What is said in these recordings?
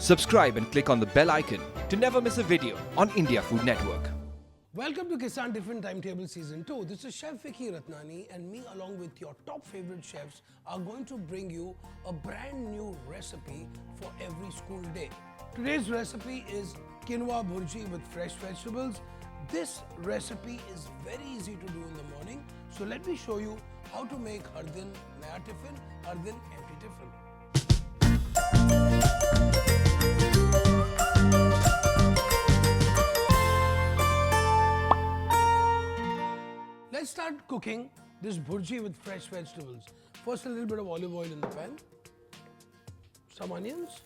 Subscribe and click on the bell icon to never miss a video on India Food Network. Welcome to Kissan Tiffin Timetable Season 2. This is Chef Vicky Ratnani and me along with your top favorite chefs are going to bring you a brand new recipe for every school day. Today's recipe is Quinoa Bhurji with fresh vegetables. This recipe is very easy to do in the morning. So let me show you how to make har din naya tiffin, har din empty tiffin. Let's start cooking this bhurji with fresh vegetables. First, a little bit of olive oil in the pan, some onions,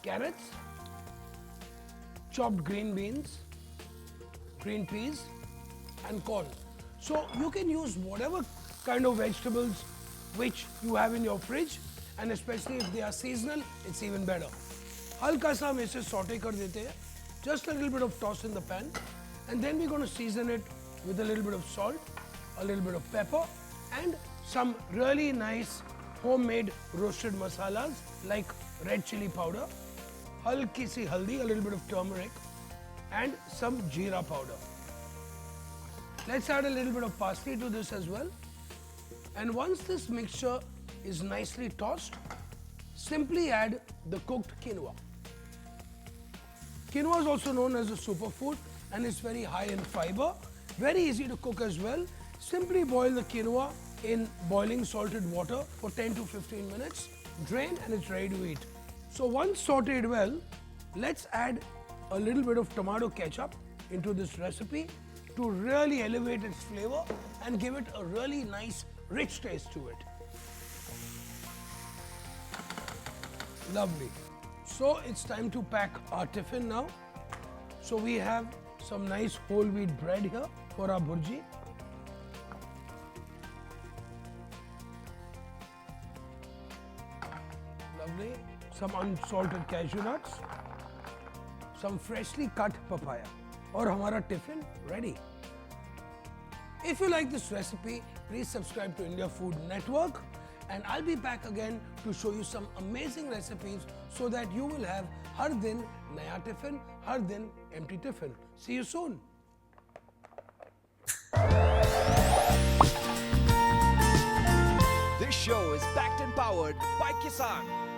carrots, chopped green beans, green peas, and corn. So you can use whatever kind of vegetables which you have in your fridge, and especially if they are seasonal, it's even better. Halka sa hum ise saute kar dete hain. Just a little bit of toss in the pan. And then we're going to season it with a little bit of salt, a little bit of pepper, and some really nice homemade roasted masalas like red chilli powder, halki si haldi, a little bit of turmeric, and some jeera powder. Let's add a little bit of parsley to this as well. And once this mixture is nicely tossed, simply add the cooked quinoa. Quinoa is also known as a superfood and it's very high in fiber. Very easy to cook as well. Simply boil the quinoa in boiling salted water for 10 to 15 minutes. Drain and it's ready to eat. So once sauteed well, let's add a little bit of tomato ketchup into this recipe to really elevate its flavor and give it a really nice rich taste to it. Lovely. So it's time to pack our tiffin now. So we have some nice whole wheat bread here for our bhurji. Lovely. Some unsalted cashew nuts. Some freshly cut papaya. और हमारा tiffin ready. If you like this recipe, please subscribe to India Food Network. And I'll be back again to show you some amazing recipes so that you will have har din naya tiffin, har din empty tiffin. See you soon. This show is backed and powered by Kissan.